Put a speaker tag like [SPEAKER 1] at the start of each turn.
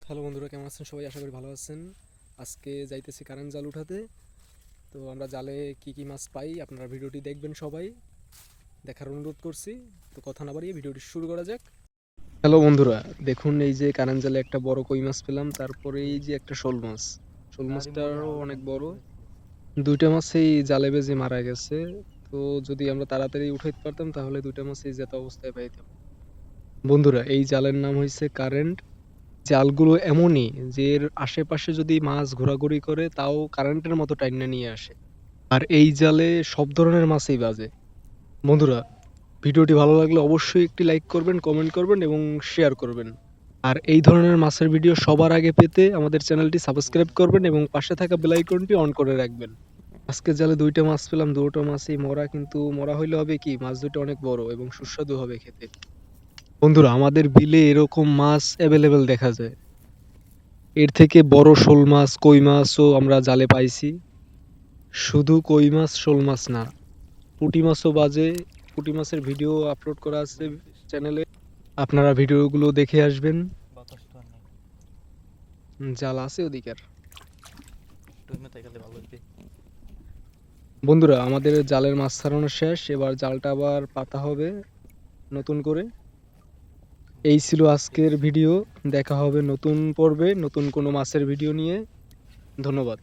[SPEAKER 1] Hello বন্ধুরা, কেমন আছেন সবাই? আশা করি ভালো আছেন। আজকে যাইতেছি কারেন্ট জাল উঠাতে। তো আমরা জালে কি কি মাছ পাই আপনারা ভিডিওটি দেখবেন, সবাই দেখার অনুরোধ করছি। তো কথা না বাড়িয়ে ভিডিওটি শুরু করা যাক। হ্যালো বন্ধুরা, দেখুন এই যে কারেন্ট জালে একটা বড় কই মাছ পেলাম, তারপরে এই যে একটা শোল মাছ। শোল মাছটাও অনেক বড়। দুইটা মাছই জালে বেজে মারা গেছে। তো যদি আমরা তাড়াতাড়ি উঠাইতে পারতাম তাহলে দুইটা মাছই জেতা অবস্থায় পাইতাম। বন্ধুরা, এই জালের নাম হয়েছে কারেন্ট। জালগুলো এমনই যে এর আশেপাশে যদি মাছ ঘোরাঘুরি করে তাও কারেন্টের মতো টাইনা নিয়ে আসে। আর এই জালে সব ধরনের মাছই বাজে। বন্ধুরা, ভিডিওটি ভালো লাগলে অবশ্যই একটি লাইক করবেন, কমেন্ট করবেন এবং শেয়ার করবেন। আর এই ধরনের মাছের ভিডিও সবার আগে পেতে আমাদের চ্যানেলটি সাবস্ক্রাইব করবেন এবং পাশে থাকা বেল আইকনটি অন করে রাখবেন। আজকে জালে দুইটা মাছ পেলাম, দুটো মাছই মরা, কিন্তু মরা হইলে হবে কি, মাছ দুটো অনেক বড় এবং সুস্বাদু হবে খেতে। বন্ধুরা, আমাদের বিলে এরকম মাছ অ্যাভেলেবেল দেখা যায়। এর থেকে বড় শোল মাছ, কই মাছও আমরা জালে পাইছি। শুধু কই মাছ, শোল মাছ না, পুঁটি মাছও বাজে। পুঁটি মাছের ভিডিও আপলোড করা আছে চ্যানেলে, আপনারা ভিডিওগুলো দেখে আসবেন। জাল আছে ওদিকের। বন্ধুরা, আমাদের জালের মাছ ছাড়ানো শেষ, এবার জালটা আবার পাতা হবে নতুন করে। এই ছিল আজকের ভিডিও। দেখা হবে নতুন পর্বে নতুন কোনো মাছের ভিডিও নিয়ে। ধন্যবাদ।